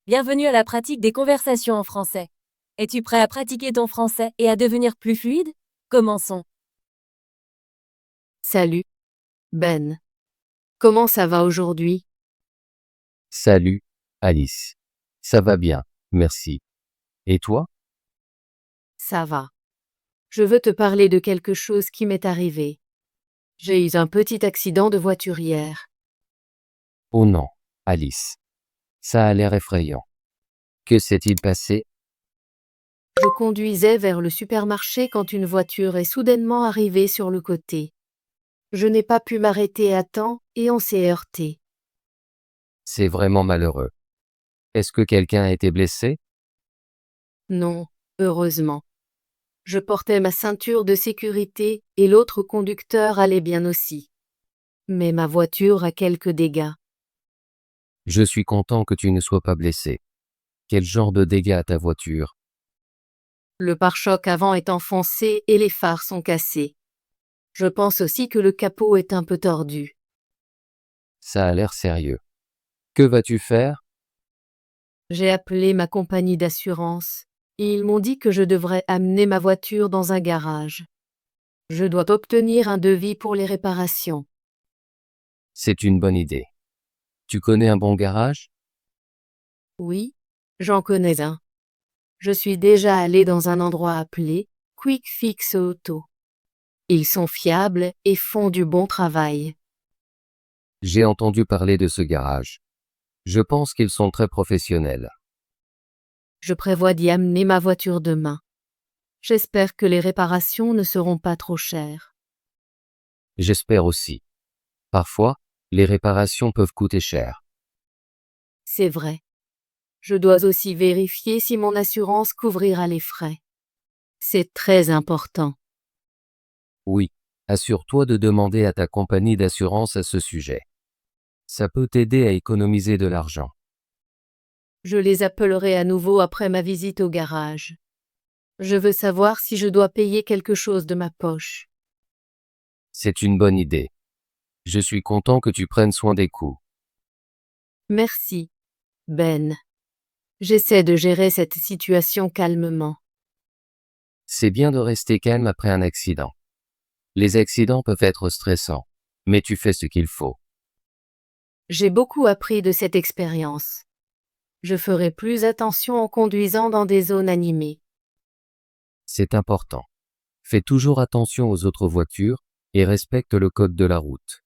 Bienvenue à la pratique des conversations en français. Es-tu prêt à pratiquer ton français et à devenir plus fluide? Commençons. Salut, Ben. Comment ça va aujourd'hui? Salut, Alice. Ça va bien, merci. Et toi? Ça va. Je veux te parler de quelque chose qui m'est arrivé. J'ai eu un petit accident de voiture hier. Oh non, Alice. Ça a l'air effrayant. Que s'est-il passé? Je conduisais vers le supermarché quand une voiture est soudainement arrivée sur le côté. Je n'ai pas pu m'arrêter à temps et on s'est heurté. C'est vraiment malheureux. Est-ce que quelqu'un a été blessé? Non, heureusement. Je portais ma ceinture de sécurité et l'autre conducteur allait bien aussi. Mais ma voiture a quelques dégâts. Je suis content que tu ne sois pas blessé. Quel genre de dégâts à ta voiture? Le pare-choc avant est enfoncé et les phares sont cassés. Je pense aussi que le capot est un peu tordu. Ça a l'air sérieux. Que vas-tu faire? J'ai appelé ma compagnie d'assurance et ils m'ont dit que je devrais amener ma voiture dans un garage. Je dois obtenir un devis pour les réparations. C'est une bonne idée. Tu connais un bon garage? Oui, j'en connais un. Je suis déjà allé dans un endroit appelé Quick Fix Auto. Ils sont fiables et font du bon travail. J'ai entendu parler de ce garage. Je pense qu'ils sont très professionnels. Je prévois d'y amener ma voiture demain. J'espère que les réparations ne seront pas trop chères. J'espère aussi. Parfois, les réparations peuvent coûter cher. C'est vrai. Je dois aussi vérifier si mon assurance couvrira les frais. C'est très important. Oui, assure-toi de demander à ta compagnie d'assurance à ce sujet. Ça peut t'aider à économiser de l'argent. Je les appellerai à nouveau après ma visite au garage. Je veux savoir si je dois payer quelque chose de ma poche. C'est une bonne idée. Je suis content que tu prennes soin des coûts. Merci, Ben. J'essaie de gérer cette situation calmement. C'est bien de rester calme après un accident. Les accidents peuvent être stressants, mais tu fais ce qu'il faut. J'ai beaucoup appris de cette expérience. Je ferai plus attention en conduisant dans des zones animées. C'est important. Fais toujours attention aux autres voitures et respecte le code de la route.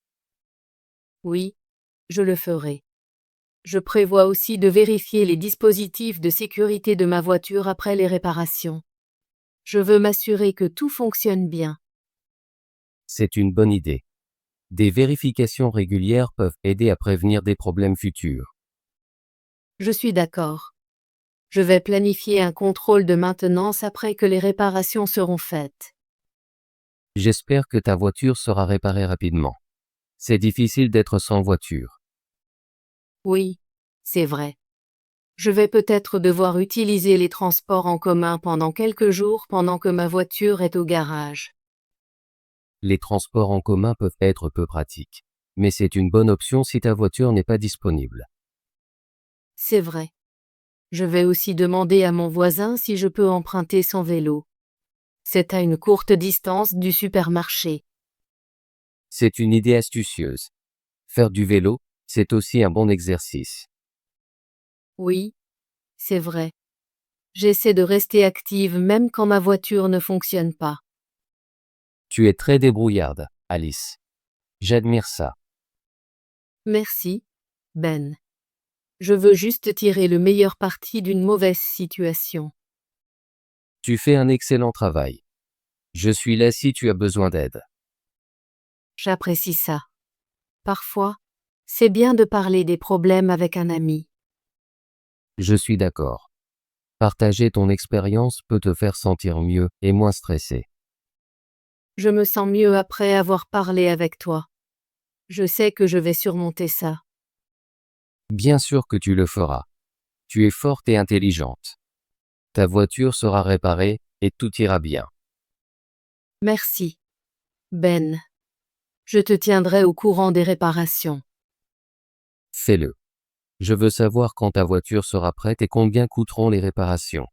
Oui, je le ferai. Je prévois aussi de vérifier les dispositifs de sécurité de ma voiture après les réparations. Je veux m'assurer que tout fonctionne bien. C'est une bonne idée. Des vérifications régulières peuvent aider à prévenir des problèmes futurs. Je suis d'accord. Je vais planifier un contrôle de maintenance après que les réparations seront faites. J'espère que ta voiture sera réparée rapidement. C'est difficile d'être sans voiture. Oui, c'est vrai. Je vais peut-être devoir utiliser les transports en commun pendant quelques jours pendant que ma voiture est au garage. Les transports en commun peuvent être peu pratiques, mais c'est une bonne option si ta voiture n'est pas disponible. C'est vrai. Je vais aussi demander à mon voisin si je peux emprunter son vélo. C'est à une courte distance du supermarché. C'est une idée astucieuse. Faire du vélo, c'est aussi un bon exercice. Oui, c'est vrai. J'essaie de rester active même quand ma voiture ne fonctionne pas. Tu es très débrouillarde, Alice. J'admire ça. Merci, Ben. Je veux juste tirer le meilleur parti d'une mauvaise situation. Tu fais un excellent travail. Je suis là si tu as besoin d'aide. J'apprécie ça. Parfois, c'est bien de parler des problèmes avec un ami. Je suis d'accord. Partager ton expérience peut te faire sentir mieux et moins stressé. Je me sens mieux après avoir parlé avec toi. Je sais que je vais surmonter ça. Bien sûr que tu le feras. Tu es forte et intelligente. Ta voiture sera réparée et tout ira bien. Merci, Ben. Je te tiendrai au courant des réparations. Fais-le. Je veux savoir quand ta voiture sera prête et combien coûteront les réparations.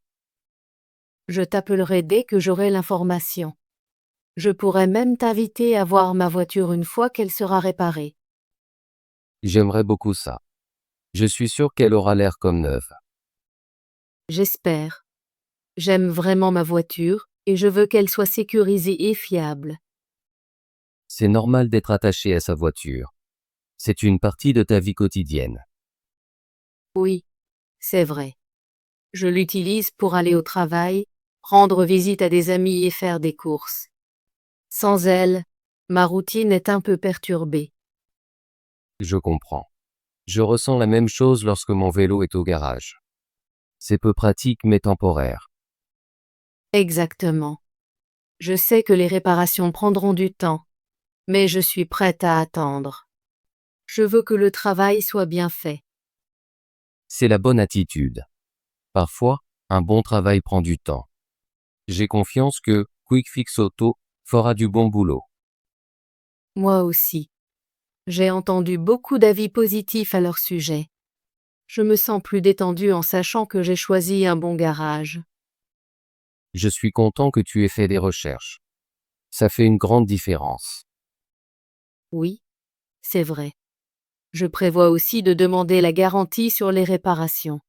Je t'appellerai dès que j'aurai l'information. Je pourrais même t'inviter à voir ma voiture une fois qu'elle sera réparée. J'aimerais beaucoup ça. Je suis sûr qu'elle aura l'air comme neuve. J'espère. J'aime vraiment ma voiture, et je veux qu'elle soit sécurisée et fiable. C'est normal d'être attaché à sa voiture. C'est une partie de ta vie quotidienne. Oui, c'est vrai. Je l'utilise pour aller au travail, rendre visite à des amis et faire des courses. Sans elle, ma routine est un peu perturbée. Je comprends. Je ressens la même chose lorsque mon vélo est au garage. C'est peu pratique mais temporaire. Exactement. Je sais que les réparations prendront du temps, mais je suis prête à attendre. Je veux que le travail soit bien fait. C'est la bonne attitude. Parfois, un bon travail prend du temps. J'ai confiance que Quick Fix Auto fera du bon boulot. Moi aussi. J'ai entendu beaucoup d'avis positifs à leur sujet. Je me sens plus détendue en sachant que j'ai choisi un bon garage. Je suis content que tu aies fait des recherches. Ça fait une grande différence. Oui, c'est vrai. Je prévois aussi de demander la garantie sur les réparations.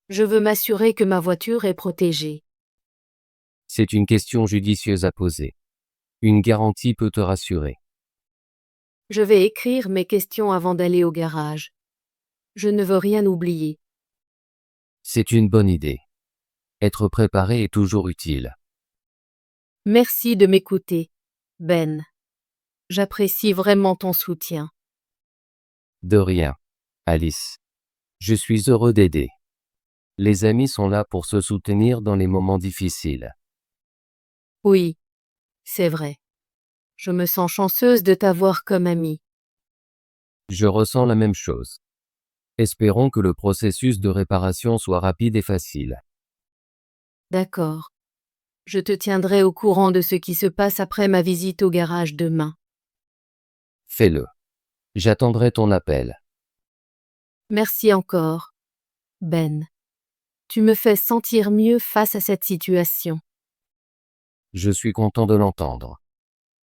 Je veux m'assurer que ma voiture est protégée. C'est une question judicieuse à poser. Une garantie peut te rassurer. Je vais écrire mes questions avant d'aller au garage. Je ne veux rien oublier. C'est une bonne idée. Être préparé est toujours utile. Merci de m'écouter, Ben. J'apprécie vraiment ton soutien. De rien, Alice. Je suis heureux d'aider. Les amis sont là pour se soutenir dans les moments difficiles. Oui, c'est vrai. Je me sens chanceuse de t'avoir comme amie. Je ressens la même chose. Espérons que le processus de réparation soit rapide et facile. D'accord. Je te tiendrai au courant de ce qui se passe après ma visite au garage demain. Fais-le. J'attendrai ton appel. Merci encore, Ben. Tu me fais sentir mieux face à cette situation. Je suis content de l'entendre.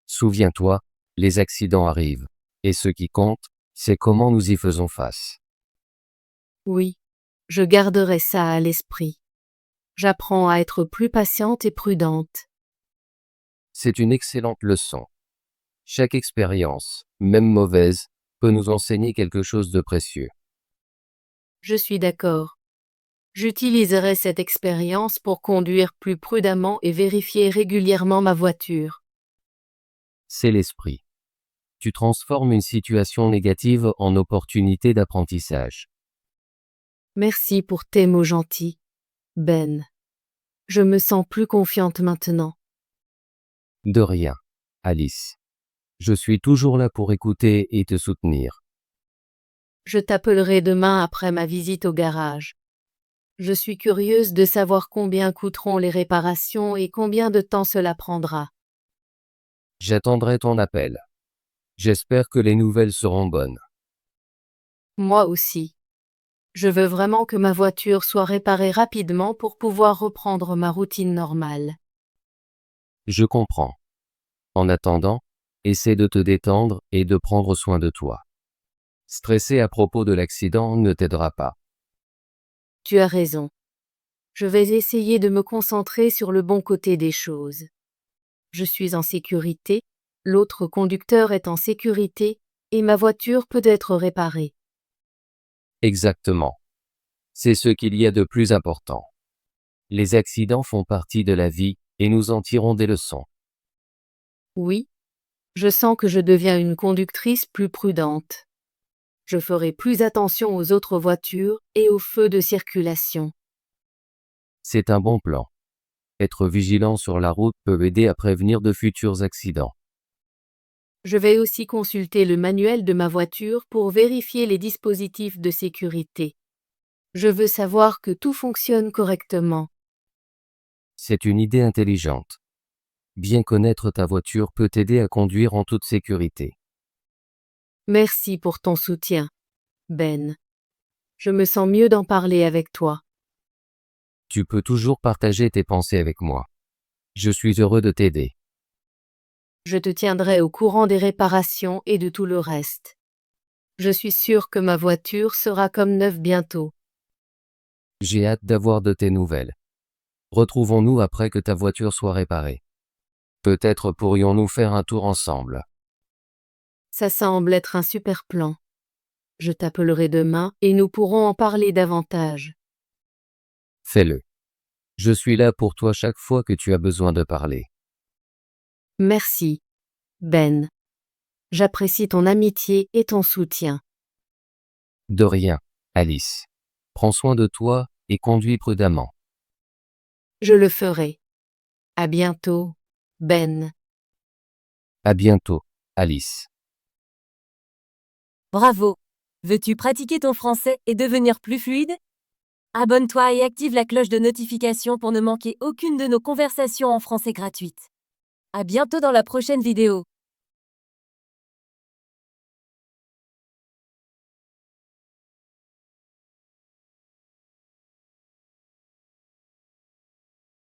Souviens-toi, les accidents arrivent. Et ce qui compte, c'est comment nous y faisons face. Oui, je garderai ça à l'esprit. J'apprends à être plus patiente et prudente. C'est une excellente leçon. Chaque expérience, même mauvaise, peut nous enseigner quelque chose de précieux. Je suis d'accord. J'utiliserai cette expérience pour conduire plus prudemment et vérifier régulièrement ma voiture. C'est l'esprit. Tu transformes une situation négative en opportunité d'apprentissage. Merci pour tes mots gentils, Ben. Je me sens plus confiante maintenant. De rien, Alice. Je suis toujours là pour écouter et te soutenir. Je t'appellerai demain après ma visite au garage. Je suis curieuse de savoir combien coûteront les réparations et combien de temps cela prendra. J'attendrai ton appel. J'espère que les nouvelles seront bonnes. Moi aussi. Je veux vraiment que ma voiture soit réparée rapidement pour pouvoir reprendre ma routine normale. Je comprends. En attendant, essaie de te détendre et de prendre soin de toi. Stresser à propos de l'accident ne t'aidera pas. Tu as raison. Je vais essayer de me concentrer sur le bon côté des choses. Je suis en sécurité, l'autre conducteur est en sécurité, et ma voiture peut être réparée. Exactement. C'est ce qu'il y a de plus important. Les accidents font partie de la vie, et nous en tirons des leçons. Oui, je sens que je deviens une conductrice plus prudente. Je ferai plus attention aux autres voitures et aux feux de circulation. C'est un bon plan. Être vigilant sur la route peut aider à prévenir de futurs accidents. Je vais aussi consulter le manuel de ma voiture pour vérifier les dispositifs de sécurité. Je veux savoir que tout fonctionne correctement. C'est une idée intelligente. Bien connaître ta voiture peut t'aider à conduire en toute sécurité. Merci pour ton soutien, Ben. Je me sens mieux d'en parler avec toi. Tu peux toujours partager tes pensées avec moi. Je suis heureux de t'aider. Je te tiendrai au courant des réparations et de tout le reste. Je suis sûre que ma voiture sera comme neuve bientôt. J'ai hâte d'avoir de tes nouvelles. Retrouvons-nous après que ta voiture soit réparée. Peut-être pourrions-nous faire un tour ensemble. Ça semble être un super plan. Je t'appellerai demain et nous pourrons en parler davantage. Fais-le. Je suis là pour toi chaque fois que tu as besoin de parler. Merci, Ben. J'apprécie ton amitié et ton soutien. De rien, Alice. Prends soin de toi et conduis prudemment. Je le ferai. À bientôt, Ben. À bientôt, Alice. Bravo! Veux-tu pratiquer ton français et devenir plus fluide? Abonne-toi et active la cloche de notification pour ne manquer aucune de nos conversations en français gratuites. À bientôt dans la prochaine vidéo.